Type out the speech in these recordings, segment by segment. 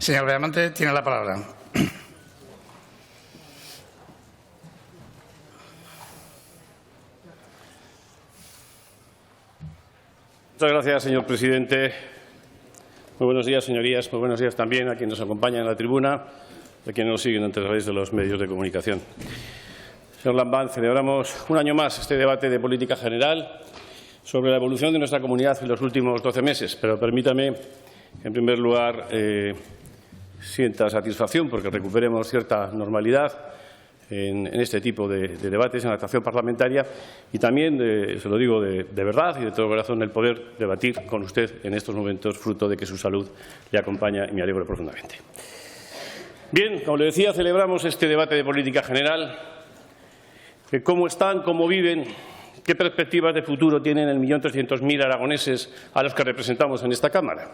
Señor Belmonte, tiene la palabra. Muchas gracias, señor presidente. Muy buenos días, señorías. Muy buenos días también a quienes nos acompañan en la tribuna y a quienes nos siguen a través de los medios de comunicación. Señor Lambán, celebramos un año más este debate de política general sobre la evolución de nuestra comunidad en los últimos 12 meses. Pero permítame, en primer lugar, sienta satisfacción porque recuperemos cierta normalidad en este tipo de debates, en la actuación parlamentaria, y también, se lo digo de verdad y de todo corazón, el poder debatir con usted en estos momentos, fruto de que su salud le acompaña y me alegro profundamente. Bien, como le decía, celebramos este debate de política general. ¿Cómo están, cómo viven, qué perspectivas de futuro tienen el 1.300.000 aragoneses a los que representamos en esta Cámara?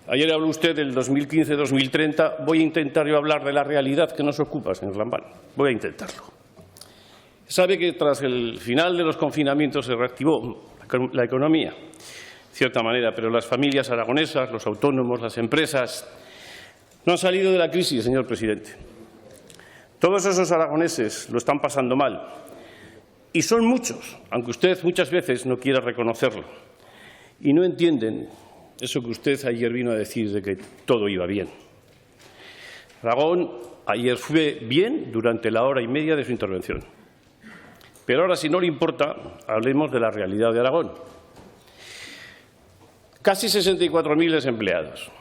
Ayer habló usted del 2015-2030. Voy a intentar yo hablar de la realidad que nos ocupa, señor Lambán. Voy a intentarlo. Sabe que tras el final de los confinamientos se reactivó la economía, de cierta manera, pero las familias aragonesas, los autónomos, las empresas, no han salido de la crisis, señor presidente. Todos esos aragoneses lo están pasando mal. Y son muchos, aunque usted muchas veces no quiera reconocerlo. Y no entienden eso que usted ayer vino a decir de que todo iba bien. Aragón ayer fue bien durante la hora y media de su intervención. Pero ahora, si no le importa, hablemos de la realidad de Aragón. Casi 64.000 desempleados.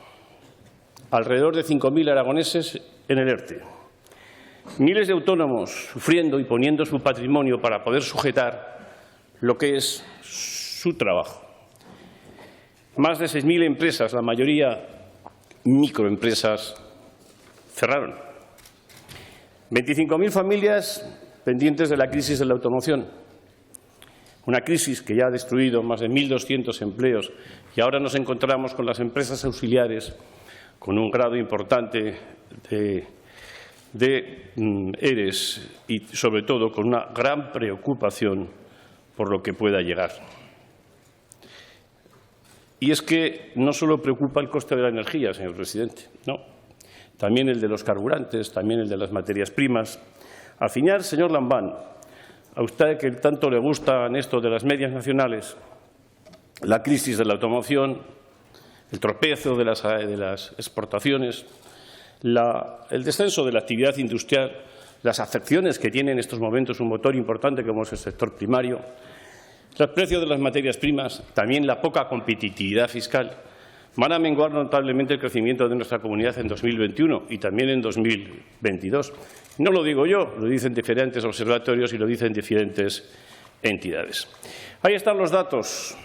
Alrededor de 5.000 aragoneses en el ERTE. Miles de autónomos sufriendo y poniendo su patrimonio para poder sujetar lo que es su trabajo. Más de 6.000 empresas, la mayoría microempresas, cerraron. 25.000 familias pendientes de la crisis de la automoción. Una crisis que ya ha destruido más de 1.200 empleos y ahora nos encontramos con las empresas auxiliares con un grado importante de ERES y, sobre todo, con una gran preocupación por lo que pueda llegar. Y es que no solo preocupa el coste de la energía, señor presidente, no. También el de los carburantes, también el de las materias primas. Al final, señor Lambán, a usted que tanto le gustan esto de las medias nacionales, la crisis de la automoción, el tropezo de las exportaciones, el descenso de la actividad industrial, las afecciones que tiene en estos momentos un motor importante como es el sector primario, los precios de las materias primas, también la poca competitividad fiscal, van a menguar notablemente el crecimiento de nuestra comunidad en 2021 y también en 2022. No lo digo yo, lo dicen diferentes observatorios y lo dicen diferentes entidades. Ahí están los datos,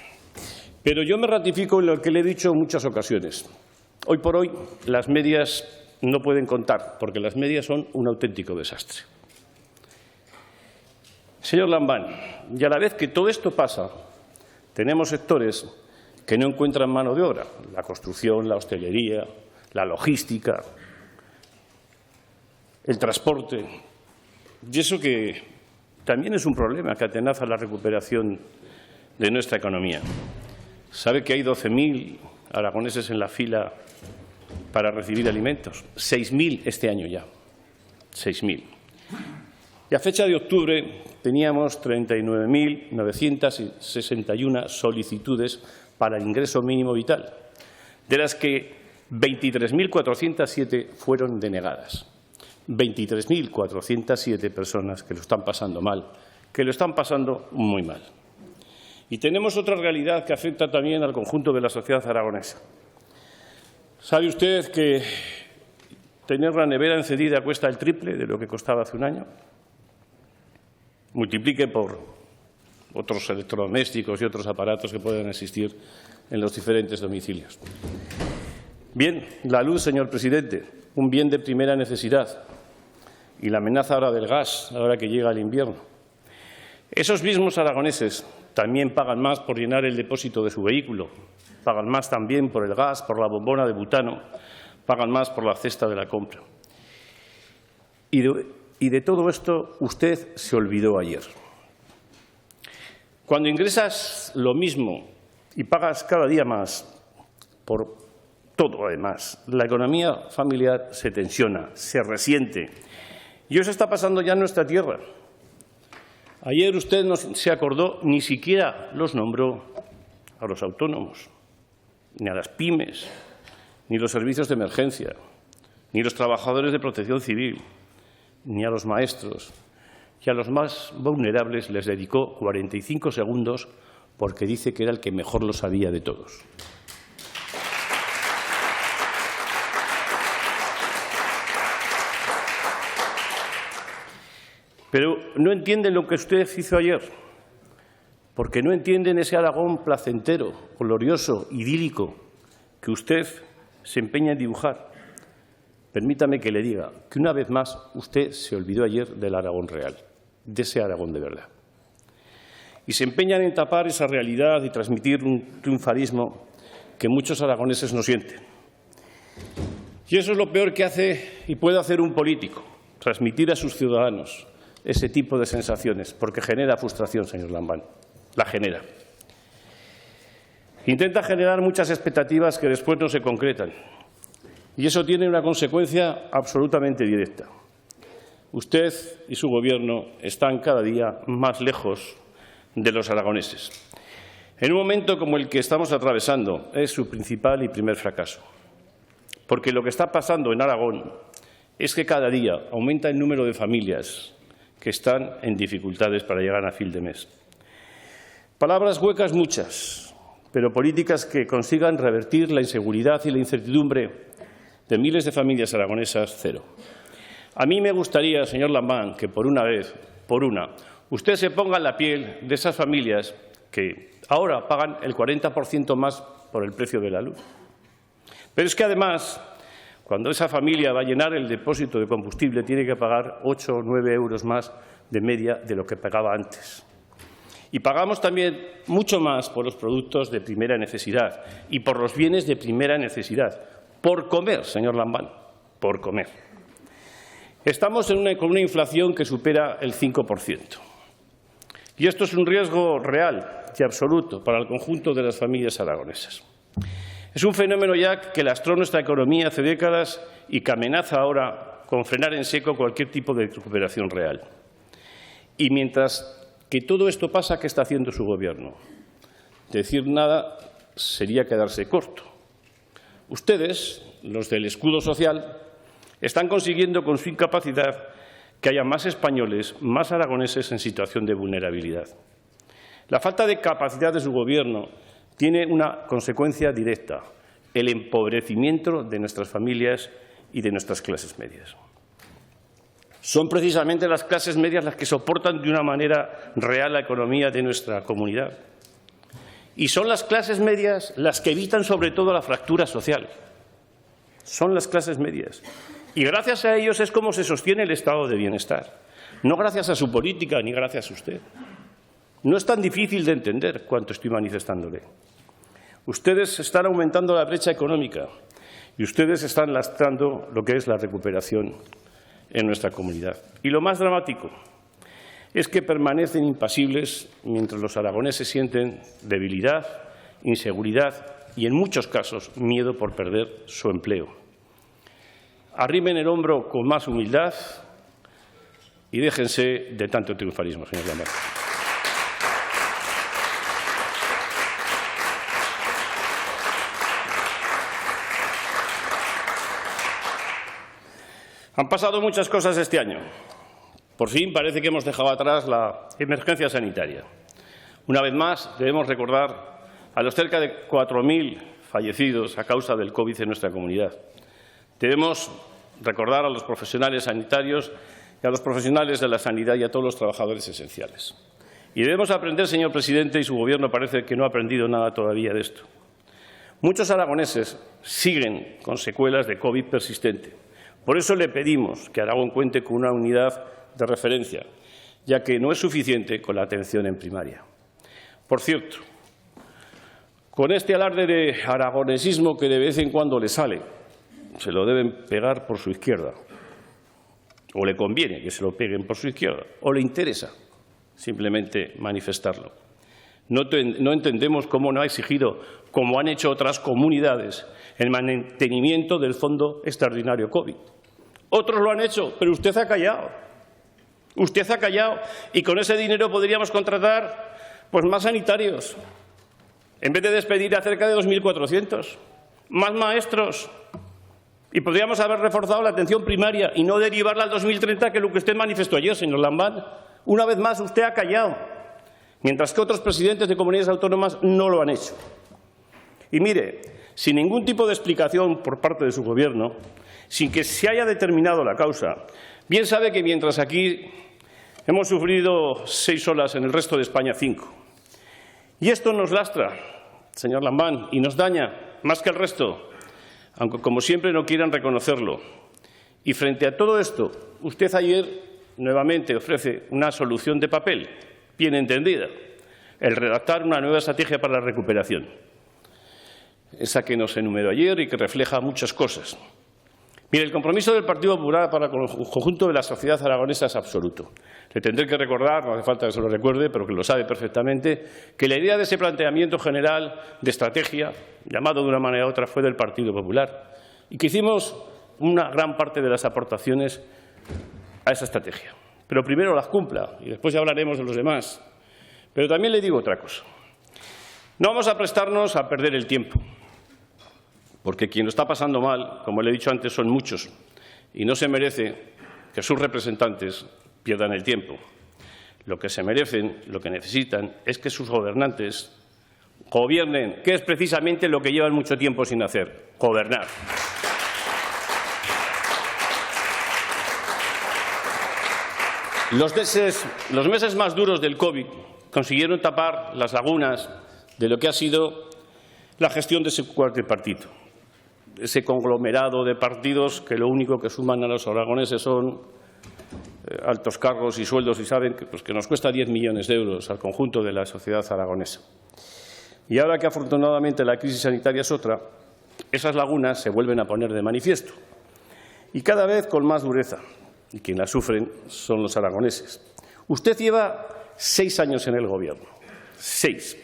pero yo me ratifico en lo que le he dicho en muchas ocasiones. Hoy por hoy las medias no pueden contar, porque las medias son un auténtico desastre. Señor Lambán, y a la vez que todo esto pasa, tenemos sectores que no encuentran mano de obra, la construcción, la hostelería, la logística, el transporte, y eso que también es un problema que atenaza la recuperación de nuestra economía. ¿Sabe que hay 12.000 aragoneses en la fila para recibir alimentos? 6.000 este año ya, 6.000. Y a fecha de octubre teníamos 39.961 solicitudes para el ingreso mínimo vital, de las que 23.407 fueron denegadas. 23.407 personas que lo están pasando mal, que lo están pasando muy mal. Y tenemos otra realidad que afecta también al conjunto de la sociedad aragonesa. ¿Sabe usted que tener la nevera encendida cuesta el triple de lo que costaba hace un año? Multiplique por otros electrodomésticos y otros aparatos que pueden existir en los diferentes domicilios. Bien, la luz, señor presidente, un bien de primera necesidad. Y la amenaza ahora del gas, ahora que llega el invierno. Esos mismos aragoneses también pagan más por llenar el depósito de su vehículo, pagan más también por el gas, por la bombona de butano, pagan más por la cesta de la compra. Y de todo esto usted se olvidó ayer. Cuando ingresas lo mismo y pagas cada día más por todo además. La economía familiar se tensiona, se resiente. Y eso está pasando ya en nuestra tierra. Ayer usted no se acordó, ni siquiera los nombró a los autónomos, ni a las pymes, ni los servicios de emergencia, ni los trabajadores de protección civil, ni a los maestros. Y a los más vulnerables les dedicó 45 segundos porque dice que era el que mejor lo sabía de todos. Pero no entienden lo que usted hizo ayer, porque no entienden ese Aragón placentero, glorioso, idílico que usted se empeña en dibujar. Permítame que le diga que una vez más usted se olvidó ayer del Aragón real, de ese Aragón de verdad. Y se empeñan en tapar esa realidad y transmitir un triunfalismo que muchos aragoneses no sienten. Y eso es lo peor que hace y puede hacer un político, transmitir a sus ciudadanos ese tipo de sensaciones, porque genera frustración, señor Lambán, la genera. Intenta generar muchas expectativas que después no se concretan. Y eso tiene una consecuencia absolutamente directa. Usted y su Gobierno están cada día más lejos de los aragoneses. En un momento como el que estamos atravesando es su principal y primer fracaso. Porque lo que está pasando en Aragón es que cada día aumenta el número de familias que están en dificultades para llegar a fin de mes. Palabras huecas muchas, pero políticas que consigan revertir la inseguridad y la incertidumbre de miles de familias aragonesas, cero. A mí me gustaría, señor Lambán, que por una vez, usted se ponga en la piel de esas familias que ahora pagan el 40% más por el precio de la luz. Pero es que además, cuando esa familia va a llenar el depósito de combustible, tiene que pagar 8 o 9 euros más de media de lo que pagaba antes. Y pagamos también mucho más por los productos de primera necesidad y por los bienes de primera necesidad. Por comer, señor Lambán, por comer. Estamos con una inflación que supera el 5%. Y esto es un riesgo real y absoluto para el conjunto de las familias aragonesas. Es un fenómeno ya que lastró nuestra economía hace décadas y que amenaza ahora con frenar en seco cualquier tipo de recuperación real. Y mientras que todo esto pasa, ¿qué está haciendo su Gobierno? Decir nada sería quedarse corto. Ustedes, los del escudo social, están consiguiendo con su incapacidad que haya más españoles, más aragoneses en situación de vulnerabilidad. La falta de capacidad de su Gobierno tiene una consecuencia directa, el empobrecimiento de nuestras familias y de nuestras clases medias. Son precisamente las clases medias las que soportan de una manera real la economía de nuestra comunidad. Y son las clases medias las que evitan sobre todo la fractura social. Son las clases medias. Y gracias a ellos es como se sostiene el estado de bienestar. No gracias a su política ni gracias a usted. No es tan difícil de entender cuanto estoy manifestándole. Ustedes están aumentando la brecha económica y ustedes están lastrando lo que es la recuperación en nuestra comunidad. Y lo más dramático es que permanecen impasibles mientras los aragoneses sienten debilidad, inseguridad y, en muchos casos, miedo por perder su empleo. Arrimen el hombro con más humildad y déjense de tanto triunfalismo, señor Lambán. Han pasado muchas cosas este año. Por fin parece que hemos dejado atrás la emergencia sanitaria. Una vez más debemos recordar a los cerca de 4.000 fallecidos a causa del COVID en nuestra comunidad. Debemos recordar a los profesionales sanitarios y a los profesionales de la sanidad y a todos los trabajadores esenciales. Y debemos aprender, señor presidente, y su Gobierno parece que no ha aprendido nada todavía de esto. Muchos aragoneses siguen con secuelas de COVID persistente. Por eso le pedimos que Aragón cuente con una unidad de referencia, ya que no es suficiente con la atención en primaria. Por cierto, con este alarde de aragonesismo que de vez en cuando le sale, se lo deben pegar por su izquierda, o le conviene que se lo peguen por su izquierda, o le interesa simplemente manifestarlo. No entendemos cómo no ha exigido como han hecho otras comunidades, el mantenimiento del Fondo Extraordinario COVID. Otros lo han hecho, pero usted ha callado. Usted ha callado y con ese dinero podríamos contratar pues más sanitarios, en vez de despedir a cerca de 2.400, más maestros. Y podríamos haber reforzado la atención primaria y no derivarla al 2030, que es lo que usted manifestó ayer, señor Lambán. Una vez más, usted ha callado, mientras que otros presidentes de comunidades autónomas no lo han hecho. Y mire, sin ningún tipo de explicación por parte de su Gobierno, sin que se haya determinado la causa, bien sabe que mientras aquí hemos sufrido 6 olas, en el resto de España 5. Y esto nos lastra, señor Lambán, y nos daña más que el resto, aunque como siempre no quieran reconocerlo. Y frente a todo esto, usted ayer nuevamente ofrece una solución de papel, bien entendida, el redactar una nueva estrategia para la recuperación. Esa que nos enumeró ayer y que refleja muchas cosas. Mire, el compromiso del Partido Popular para con el conjunto de la sociedad aragonesa es absoluto. Le tendré que recordar, no hace falta que se lo recuerde, pero que lo sabe perfectamente, que la idea de ese planteamiento general de estrategia, llamado de una manera u otra, fue del Partido Popular, y que hicimos una gran parte de las aportaciones a esa estrategia. Pero primero las cumpla y después ya hablaremos de los demás. Pero también le digo otra cosa. No vamos a prestarnos a perder el tiempo, porque quien lo está pasando mal, como le he dicho antes, son muchos, y no se merece que sus representantes pierdan el tiempo. Lo que se merecen, lo que necesitan, es que sus gobernantes gobiernen, que es precisamente lo que llevan mucho tiempo sin hacer, gobernar. Los meses más duros del COVID consiguieron tapar las lagunas de lo que ha sido la gestión de ese cuatripartito, ese conglomerado de partidos que lo único que suman a los aragoneses son altos cargos y sueldos, y saben que nos cuesta 10 millones de euros al conjunto de la sociedad aragonesa. Y ahora que afortunadamente la crisis sanitaria es otra, esas lagunas se vuelven a poner de manifiesto, y cada vez con más dureza, y quienes las sufren son los aragoneses. Usted lleva 6 años en el Gobierno, 6.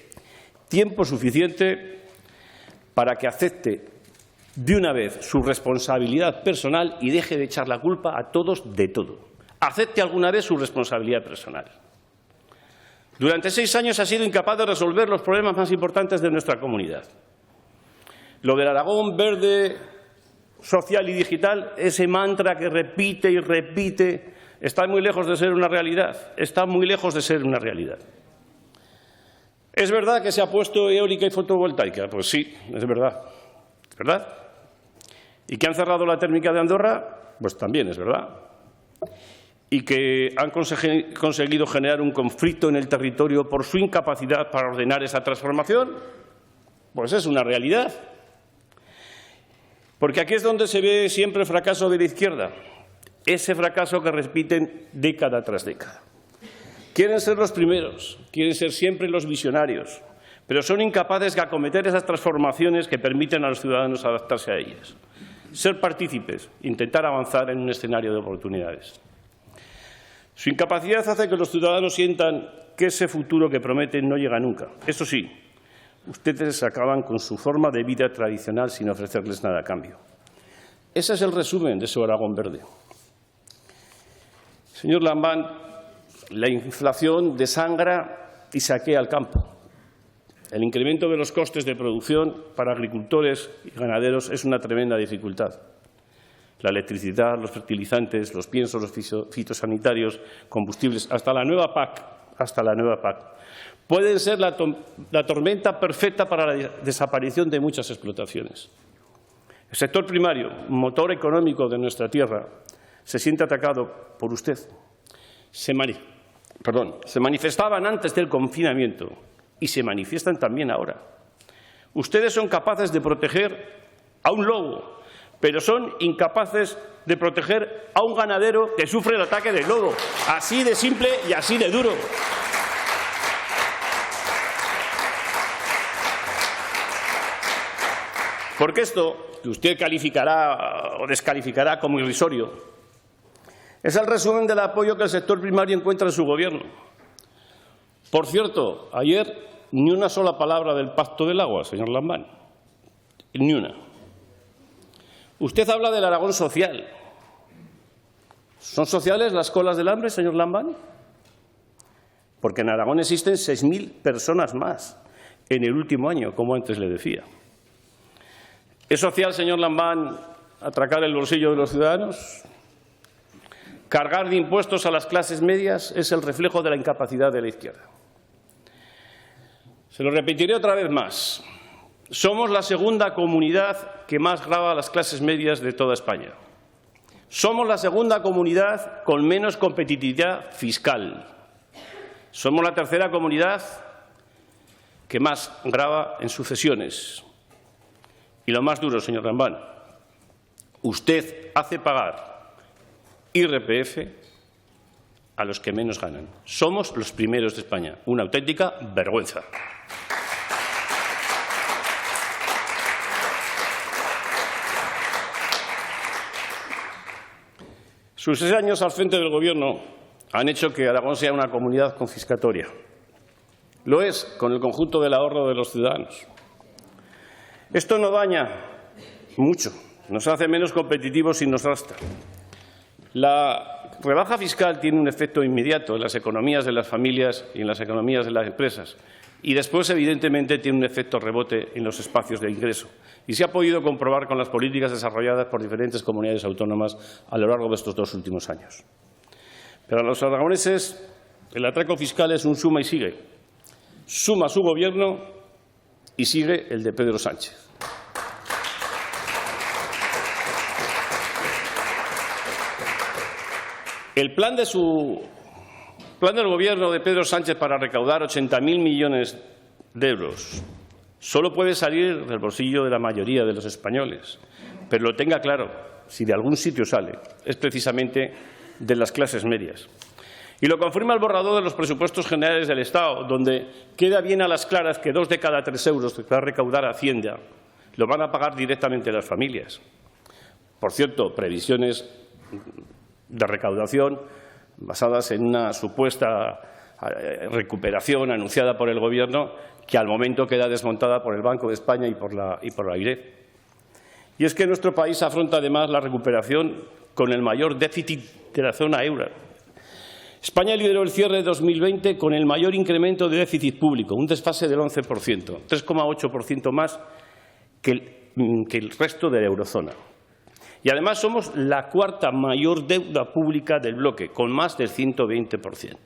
Tiempo suficiente para que acepte de una vez su responsabilidad personal y deje de echar la culpa a todos de todo. Acepte alguna vez su responsabilidad personal. Durante 6 años ha sido incapaz de resolver los problemas más importantes de nuestra comunidad. Lo del Aragón verde, social y digital, ese mantra que repite y repite, está muy lejos de ser una realidad. Está muy lejos de ser una realidad. ¿Es verdad que se ha puesto eólica y fotovoltaica? Pues sí, es verdad. ¿Es verdad? ¿Y que han cerrado la térmica de Andorra? Pues también es verdad. ¿Y que han conseguido generar un conflicto en el territorio por su incapacidad para ordenar esa transformación? Pues es una realidad. Porque aquí es donde se ve siempre el fracaso de la izquierda, ese fracaso que repiten década tras década. Quieren ser los primeros, quieren ser siempre los visionarios, pero son incapaces de acometer esas transformaciones que permiten a los ciudadanos adaptarse a ellas. Ser partícipes, intentar avanzar en un escenario de oportunidades. Su incapacidad hace que los ciudadanos sientan que ese futuro que prometen no llega nunca. Eso sí, ustedes acaban con su forma de vida tradicional sin ofrecerles nada a cambio. Ese es el resumen de su Aragón verde. Señor Lambán, la inflación desangra y saquea al campo. El incremento de los costes de producción para agricultores y ganaderos es una tremenda dificultad. La electricidad, los fertilizantes, los piensos, los fitosanitarios, combustibles, hasta la nueva PAC, pueden ser la tormenta perfecta para la desaparición de muchas explotaciones. El sector primario, motor económico de nuestra tierra, se siente atacado por usted. Se manifestaban antes del confinamiento y se manifiestan también ahora. Ustedes son capaces de proteger a un lobo, pero son incapaces de proteger a un ganadero que sufre el ataque del lobo. Así de simple y así de duro. Porque esto, que usted calificará o descalificará como irrisorio, es el resumen del apoyo que el sector primario encuentra en su Gobierno. Por cierto, ayer ni una sola palabra del Pacto del Agua, señor Lambán. Ni una. Usted habla del Aragón social. ¿Son sociales las colas del hambre, señor Lambán? Porque en Aragón existen 6.000 personas más en el último año, como antes le decía. ¿Es social, señor Lambán, atracar el bolsillo de los ciudadanos? ¿Cargar de impuestos a las clases medias es el reflejo de la incapacidad de la izquierda? Se lo repetiré otra vez más. Somos la segunda comunidad que más grava a las clases medias de toda España. Somos la segunda comunidad con menos competitividad fiscal. Somos la tercera comunidad que más grava en sucesiones. Y lo más duro, señor Lambán, usted hace pagar IRPF a los que menos ganan. Somos los primeros de España. Una auténtica vergüenza. Sus 6 años al frente del Gobierno han hecho que Aragón sea una comunidad confiscatoria. Lo es con el conjunto del ahorro de los ciudadanos. Esto nos daña mucho, nos hace menos competitivos y nos gasta. La rebaja fiscal tiene un efecto inmediato en las economías de las familias y en las economías de las empresas. Y después, evidentemente, tiene un efecto rebote en los espacios de ingreso. Y se ha podido comprobar con las políticas desarrolladas por diferentes comunidades autónomas a lo largo de estos 2 últimos años. Pero a los aragoneses el atraco fiscal es un suma y sigue. Suma su gobierno y sigue el de Pedro Sánchez. El plan del Gobierno de Pedro Sánchez para recaudar 80.000 millones de euros solo puede salir del bolsillo de la mayoría de los españoles. Pero lo tenga claro, si de algún sitio sale, es precisamente de las clases medias. Y lo confirma el borrador de los presupuestos generales del Estado, donde queda bien a las claras que 2 de cada 3 euros que va a recaudar Hacienda lo van a pagar directamente las familias. Por cierto, previsiones de recaudación basadas en una supuesta recuperación anunciada por el Gobierno que al momento queda desmontada por el Banco de España y por la AIREF. Y es que nuestro país afronta además la recuperación con el mayor déficit de la zona euro. España lideró el cierre de 2020 con el mayor incremento de déficit público, un desfase del 11%, 3,8% más que el resto de la eurozona. Y además somos la 4ª mayor deuda pública del bloque, con más del 120%.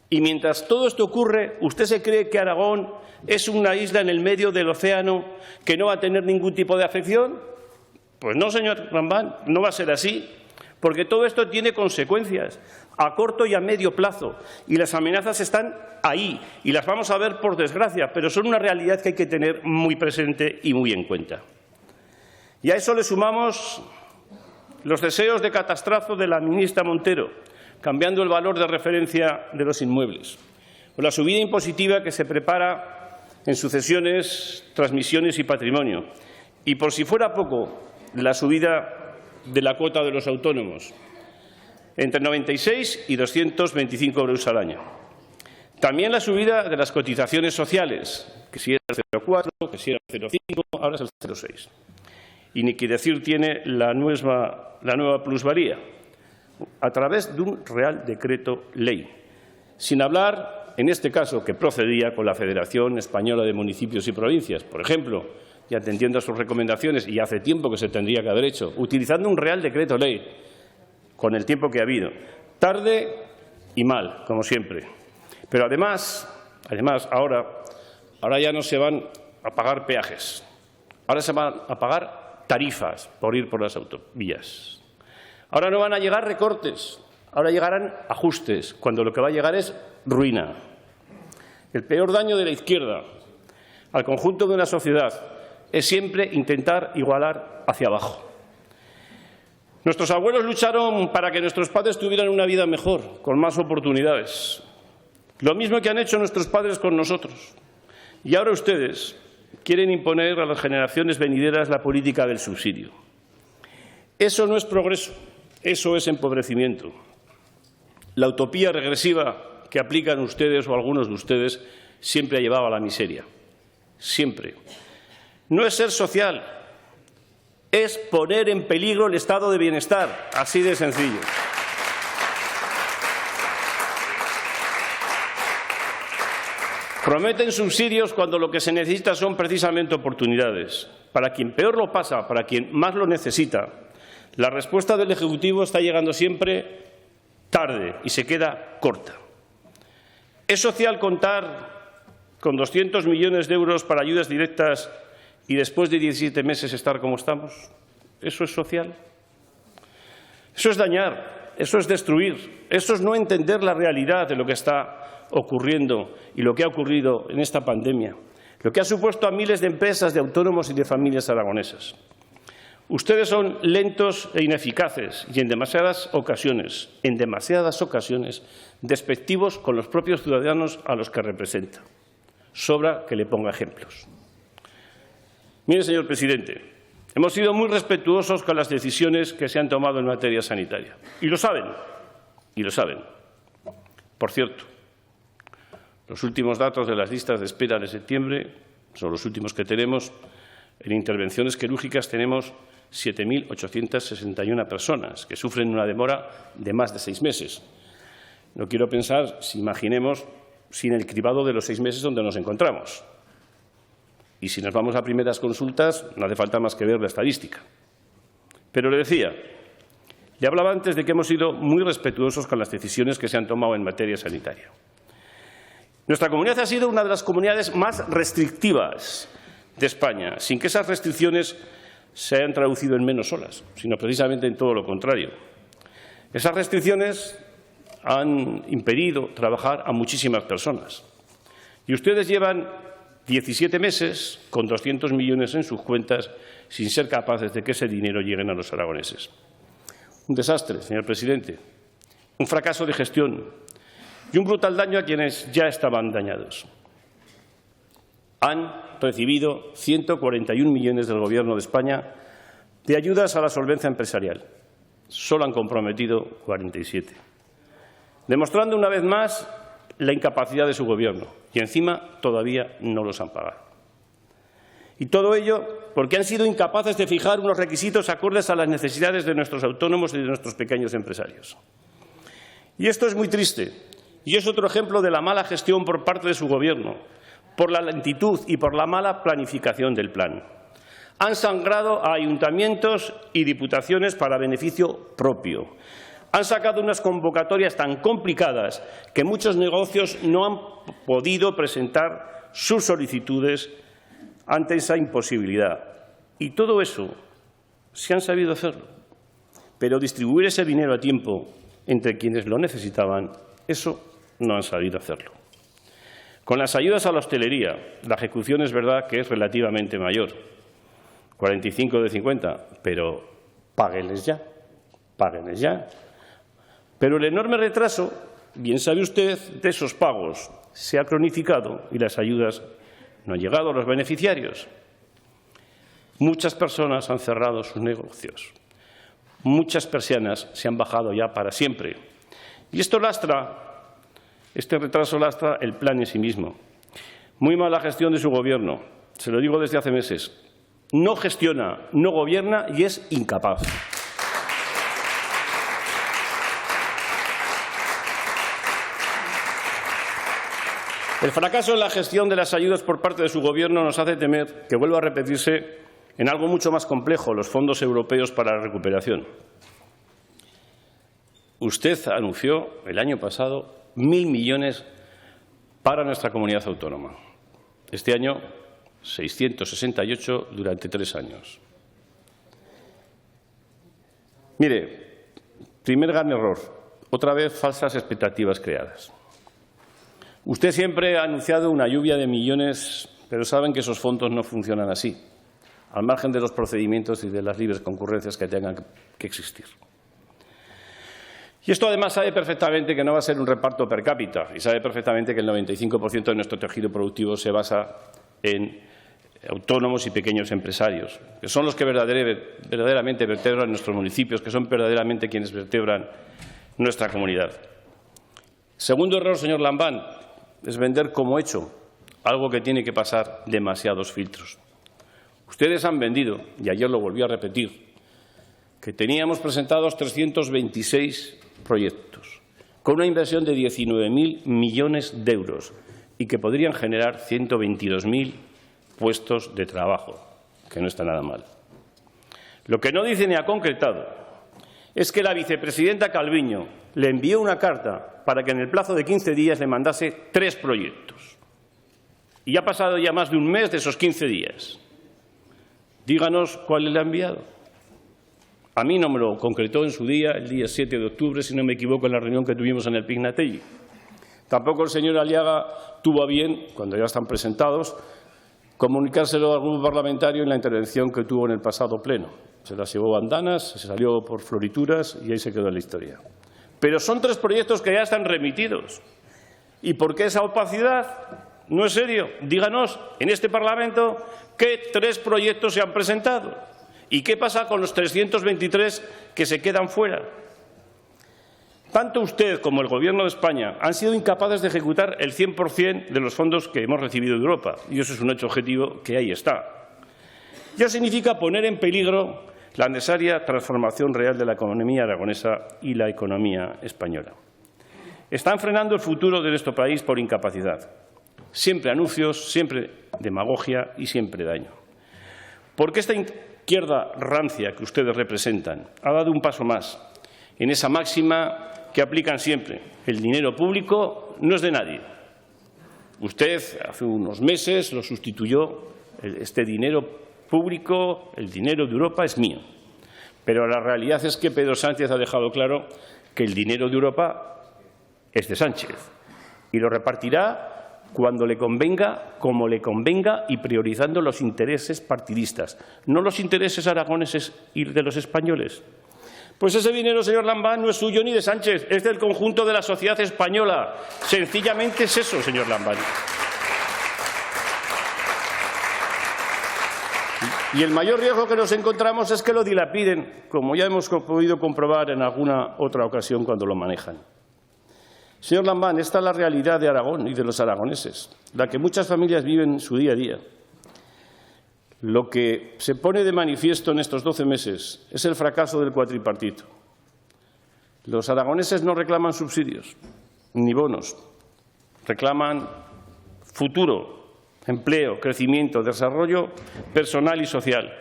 Y mientras todo esto ocurre, ¿usted se cree que Aragón es una isla en el medio del océano que no va a tener ningún tipo de afección? Pues no, señor Lambán, no va a ser así, porque todo esto tiene consecuencias a corto y a medio plazo, y las amenazas están ahí, y las vamos a ver por desgracia, pero son una realidad que hay que tener muy presente y muy en cuenta. Y a eso le sumamos los deseos de catastrazo de la ministra Montero, cambiando el valor de referencia de los inmuebles, o la subida impositiva que se prepara en sucesiones, transmisiones y patrimonio, y por si fuera poco, la subida de la cuota de los autónomos, entre 96 y 225 euros al año. También la subida de las cotizaciones sociales, que si era el 0,4, que si era el 0,5, ahora es el 0,6. Y ni que decir tiene la nueva plusvalía, a través de un Real Decreto Ley. Sin hablar, en este caso, que procedía con la Federación Española de Municipios y Provincias, por ejemplo, y atendiendo a sus recomendaciones, y hace tiempo que se tendría que haber hecho, utilizando un Real Decreto Ley, con el tiempo que ha habido. Tarde y mal, como siempre. Pero además ahora ya no se van a pagar peajes, ahora se van a pagar tarifas por ir por las autovías. Ahora no van a llegar recortes, ahora llegarán ajustes, cuando lo que va a llegar es ruina. El peor daño de la izquierda al conjunto de una sociedad es siempre intentar igualar hacia abajo. Nuestros abuelos lucharon para que nuestros padres tuvieran una vida mejor, con más oportunidades. Lo mismo que han hecho nuestros padres con nosotros. Y ahora ustedes quieren imponer a las generaciones venideras la política del subsidio. Eso no es progreso, eso es empobrecimiento. La utopía regresiva que aplican ustedes o algunos de ustedes siempre ha llevado a la miseria. Siempre. No es ser social, es poner en peligro el estado de bienestar, así de sencillo. Prometen subsidios cuando lo que se necesita son precisamente oportunidades. Para quien peor lo pasa, para quien más lo necesita, la respuesta del Ejecutivo está llegando siempre tarde y se queda corta. ¿Es social contar con 200 millones de euros para ayudas directas y después de 17 meses estar como estamos? ¿Eso es social? Eso es dañar, eso es destruir, eso es no entender la realidad de lo que está ocurriendo y lo que ha ocurrido en esta pandemia, lo que ha supuesto a miles de empresas, de autónomos y de familias aragonesas. Ustedes son lentos e ineficaces y en demasiadas ocasiones, despectivos con los propios ciudadanos a los que representa. Sobra que le ponga ejemplos. Mire, señor presidente, hemos sido muy respetuosos con las decisiones que se han tomado en materia sanitaria. Y lo saben. Por cierto, los últimos datos de las listas de espera de septiembre son los últimos que tenemos. En intervenciones quirúrgicas tenemos 7.861 personas que sufren una demora de más de 6 meses. No quiero pensar, si imaginemos, sin el cribado de los 6 meses donde nos encontramos. Y si nos vamos a primeras consultas, no hace falta más que ver la estadística. Pero le decía, le hablaba antes de que hemos sido muy respetuosos con las decisiones que se han tomado en materia sanitaria. Nuestra comunidad ha sido una de las comunidades más restrictivas de España, sin que esas restricciones se hayan traducido en menos olas, sino precisamente en todo lo contrario. Esas restricciones han impedido trabajar a muchísimas personas. Y ustedes llevan 17 meses con 200 millones en sus cuentas sin ser capaces de que ese dinero llegue a los aragoneses. Un desastre, señor presidente, un fracaso de gestión y un brutal daño a quienes ya estaban dañados. Han recibido 141 millones del Gobierno de España de ayudas a la solvencia empresarial. Solo han comprometido 47, demostrando una vez más la incapacidad de su Gobierno y encima todavía no los han pagado. Y todo ello porque han sido incapaces de fijar unos requisitos acordes a las necesidades de nuestros autónomos y de nuestros pequeños empresarios. Y esto es muy triste. Y es otro ejemplo de la mala gestión por parte de su Gobierno, por la lentitud y por la mala planificación del plan. Han sangrado a ayuntamientos y diputaciones para beneficio propio. Han sacado unas convocatorias tan complicadas que muchos negocios no han podido presentar sus solicitudes ante esa imposibilidad. Y todo eso se han sabido hacerlo. Pero distribuir ese dinero a tiempo entre quienes lo necesitaban, eso no han sabido hacerlo. Con las ayudas a la hostelería, la ejecución es verdad que es relativamente mayor, 45 de 50, pero páguenles ya. Pero el enorme retraso, bien sabe usted, de esos pagos se ha cronificado y las ayudas no han llegado a los beneficiarios. Muchas personas han cerrado sus negocios. Muchas persianas se han bajado ya para siempre. Y este retraso lastra el plan en sí mismo. Muy mala gestión de su Gobierno, se lo digo desde hace meses. No gestiona, no gobierna y es incapaz. El fracaso en la gestión de las ayudas por parte de su Gobierno nos hace temer que vuelva a repetirse en algo mucho más complejo, los fondos europeos para la recuperación. Usted anunció el año pasado 1.000 millones para nuestra comunidad autónoma. Este año, 668 durante 3 años. Mire, primer gran error, otra vez falsas expectativas creadas. Usted siempre ha anunciado una lluvia de millones, pero saben que esos fondos no funcionan así, al margen de los procedimientos y de las libres concurrencias que tengan que existir. Y esto además sabe perfectamente que no va a ser un reparto per cápita y sabe perfectamente que el 95% de nuestro tejido productivo se basa en autónomos y pequeños empresarios, que son los que verdaderamente vertebran nuestros municipios, que son verdaderamente quienes vertebran nuestra comunidad. Segundo error, señor Lambán, es vender como hecho algo que tiene que pasar demasiados filtros. Ustedes han vendido, y ayer lo volví a repetir, que teníamos presentados 326 proyectos, con una inversión de 19.000 millones de euros y que podrían generar 122.000 puestos de trabajo, que no está nada mal. Lo que no dice ni ha concretado es que la vicepresidenta Calviño le envió una carta para que en el plazo de 15 días le mandase 3 proyectos. Y ha pasado ya más de un mes de esos 15 días. Díganos cuál le ha enviado. A mí no me lo concretó en su día, el día 7 de octubre, si no me equivoco, en la reunión que tuvimos en el Pignatelli. Tampoco el señor Aliaga tuvo a bien, cuando ya están presentados, comunicárselo al grupo parlamentario en la intervención que tuvo en el pasado pleno. Se las llevó bandanas, se salió por florituras y ahí se quedó en la historia. Pero son 3 proyectos que ya están remitidos. ¿Y por qué esa opacidad? No es serio. Díganos en este Parlamento qué 3 proyectos se han presentado y qué pasa con los 323 que se quedan fuera. Tanto usted como el Gobierno de España han sido incapaces de ejecutar el 100% de los fondos que hemos recibido de Europa, y eso es un hecho objetivo que ahí está. Ello significa poner en peligro la necesaria transformación real de la economía aragonesa y la economía española. Están frenando el futuro de nuestro país por incapacidad. Siempre anuncios, siempre demagogia y siempre daño. Porque esta izquierda rancia que ustedes representan ha dado un paso más en esa máxima que aplican siempre: el dinero público no es de nadie. Usted hace unos meses lo sustituyó, este dinero público, el dinero de Europa es mío. Pero la realidad es que Pedro Sánchez ha dejado claro que el dinero de Europa es de Sánchez y lo repartirá cuando le convenga, como le convenga y priorizando los intereses partidistas, no los intereses aragoneses y de los españoles. Pues ese dinero, señor Lambán, no es suyo ni de Sánchez, es del conjunto de la sociedad española. Sencillamente es eso, señor Lambán. Y el mayor riesgo que nos encontramos es que lo dilapiden, como ya hemos podido comprobar en alguna otra ocasión cuando lo manejan. Señor Lambán, esta es la realidad de Aragón y de los aragoneses, la que muchas familias viven en su día a día. Lo que se pone de manifiesto en estos 12 meses es el fracaso del cuatripartito. Los aragoneses no reclaman subsidios ni bonos, reclaman futuro, empleo, crecimiento, desarrollo personal y social,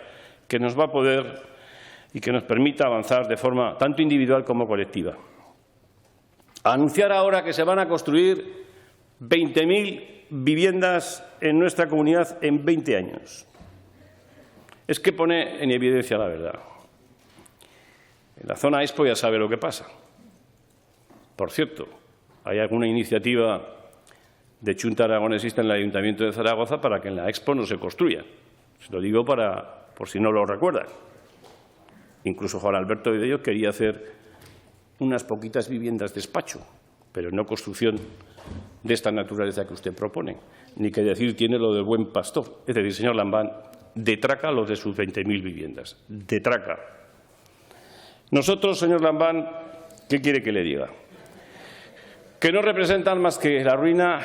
que nos va a poder y que nos permita avanzar de forma tanto individual como colectiva. Anunciar ahora que se van a construir 20.000 viviendas en nuestra comunidad en 20 años. Es que pone en evidencia la verdad. En la zona Expo ya sabe lo que pasa. Por cierto, hay alguna iniciativa de Chunta Aragonesista en el Ayuntamiento de Zaragoza para que en la Expo no se construya. Se lo digo por si no lo recuerdan. Incluso Juan Alberto Vidello quería hacer unas poquitas viviendas despacho, pero no construcción de esta naturaleza que usted propone. Ni que decir tiene lo del buen pastor. Es decir, señor Lambán, detraca los de sus 20.000 viviendas. Detraca. Nosotros, señor Lambán, ¿qué quiere que le diga? Que no representan más que la ruina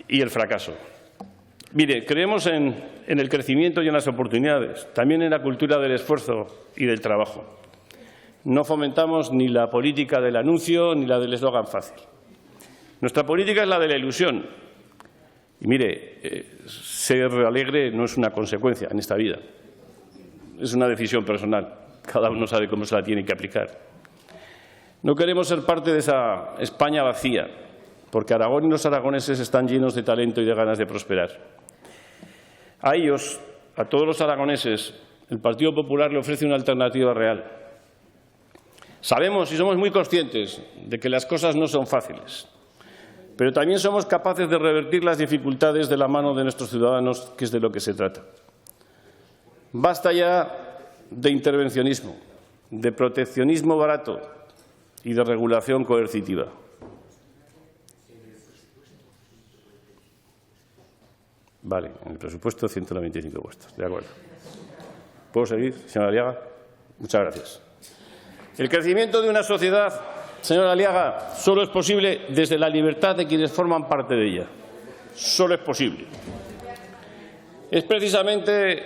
y el fracaso. Mire, creemos en el crecimiento y en las oportunidades, también en la cultura del esfuerzo y del trabajo. No fomentamos ni la política del anuncio ni la del eslogan fácil. Nuestra política es la de la ilusión. Y mire, ser alegre no es una consecuencia en esta vida. Es una decisión personal. Cada uno sabe cómo se la tiene que aplicar. No queremos ser parte de esa España vacía, porque Aragón y los aragoneses están llenos de talento y de ganas de prosperar. A ellos, a todos los aragoneses, el Partido Popular le ofrece una alternativa real. Sabemos y somos muy conscientes de que las cosas no son fáciles, pero también somos capaces de revertir las dificultades de la mano de nuestros ciudadanos, que es de lo que se trata. Basta ya de intervencionismo, de proteccionismo barato y de regulación coercitiva. Vale, en el presupuesto 195 puestos. De acuerdo. ¿Puedo seguir, señora Aliaga? Muchas gracias. El crecimiento de una sociedad, señora Aliaga, solo es posible desde la libertad de quienes forman parte de ella. solo es posible. Es precisamente,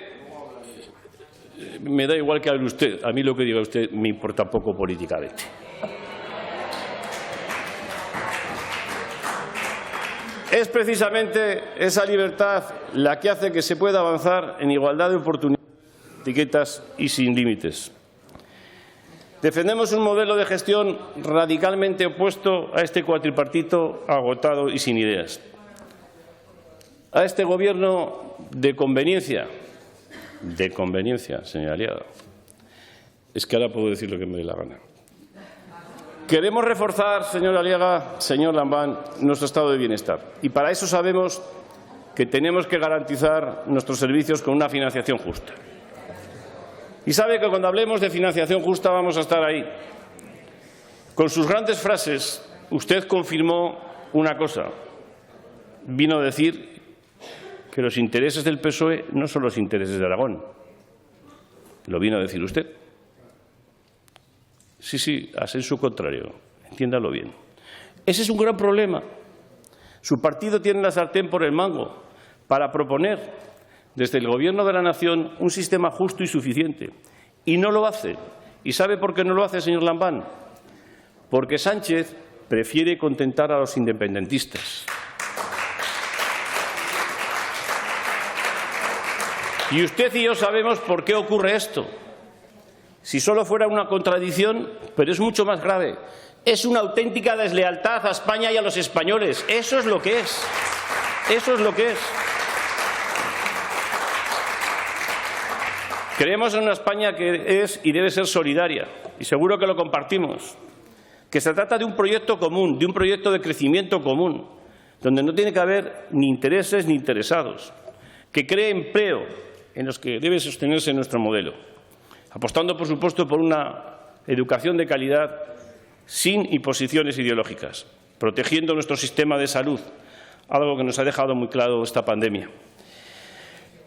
me da igual que hable usted, a mí lo que diga usted me importa poco políticamente. Es precisamente esa libertad la que hace que se pueda avanzar en igualdad de oportunidades, etiquetas y sin límites. Defendemos un modelo de gestión radicalmente opuesto a este cuatripartito agotado y sin ideas. A este Gobierno de conveniencia, señora Aliaga. Es que ahora puedo decir lo que me dé la gana. Queremos reforzar, señora Aliaga, señor Lambán, nuestro estado de bienestar. Y para eso sabemos que tenemos que garantizar nuestros servicios con una financiación justa. Y sabe que cuando hablemos de financiación justa vamos a estar ahí. Con sus grandes frases, usted confirmó una cosa. Vino a decir que los intereses del PSOE no son los intereses de Aragón. Lo vino a decir usted. Sí, a sensu contrario. Entiéndalo bien. Ese es un gran problema. Su partido tiene la sartén por el mango para proponer desde el Gobierno de la Nación un sistema justo y suficiente. Y no lo hace. ¿Y sabe por qué no lo hace, señor Lambán? Porque Sánchez prefiere contentar a los independentistas. Y usted y yo sabemos por qué ocurre esto. Si solo fuera una contradicción, pero es mucho más grave. Es una auténtica deslealtad a España y a los españoles. Eso es lo que es. Eso es lo que es. Creemos en una España que es y debe ser solidaria, y seguro que lo compartimos, que se trata de un proyecto común, de un proyecto de crecimiento común, donde no tiene que haber ni intereses ni interesados, que cree empleo en los que debe sostenerse nuestro modelo, apostando, por supuesto, por una educación de calidad sin imposiciones ideológicas, protegiendo nuestro sistema de salud, algo que nos ha dejado muy claro esta pandemia,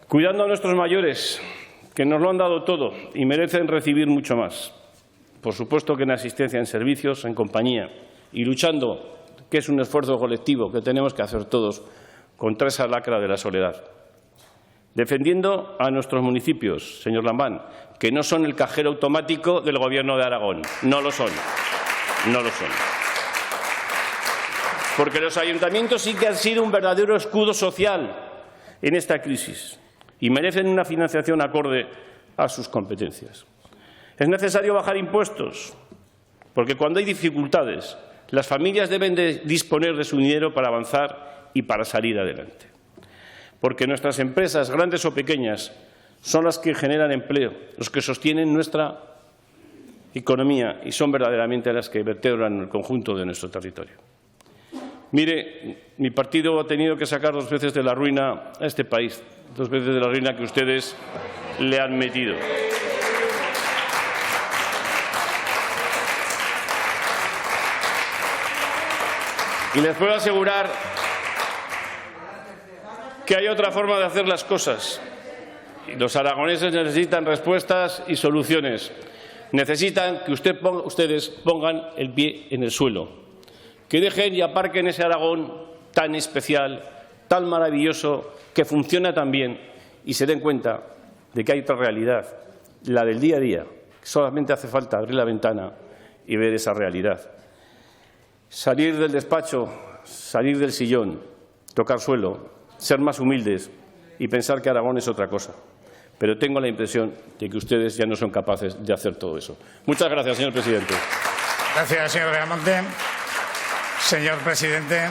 cuidando a nuestros mayores, que nos lo han dado todo y merecen recibir mucho más. Por supuesto que en asistencia, en servicios, en compañía, y luchando, que es un esfuerzo colectivo que tenemos que hacer todos, contra esa lacra de la soledad. Defendiendo a nuestros municipios, señor Lambán, que no son el cajero automático del Gobierno de Aragón. No lo son. No lo son. Porque los ayuntamientos sí que han sido un verdadero escudo social en esta crisis y merecen una financiación acorde a sus competencias. Es necesario bajar impuestos, porque cuando hay dificultades, las familias deben de disponer de su dinero para avanzar y para salir adelante. Porque nuestras empresas, grandes o pequeñas, son las que generan empleo, los que sostienen nuestra economía y son verdaderamente las que vertebran el conjunto de nuestro territorio. Mire, mi partido ha tenido que sacar 2 veces de la ruina a este país, 2 veces de la ruina que ustedes le han metido. Y les puedo asegurar que hay otra forma de hacer las cosas. Y los aragoneses necesitan respuestas y soluciones. Necesitan que ustedes pongan el pie en el suelo, que dejen y aparquen ese Aragón tan especial, tan maravilloso, que funciona tan bien, y se den cuenta de que hay otra realidad, la del día a día. Solamente hace falta abrir la ventana y ver esa realidad. Salir del despacho, salir del sillón, tocar suelo, ser más humildes y pensar que Aragón es otra cosa. Pero tengo la impresión de que ustedes ya no son capaces de hacer todo eso. Muchas gracias, señor presidente. Gracias, señor Belmonte. Señor presidente.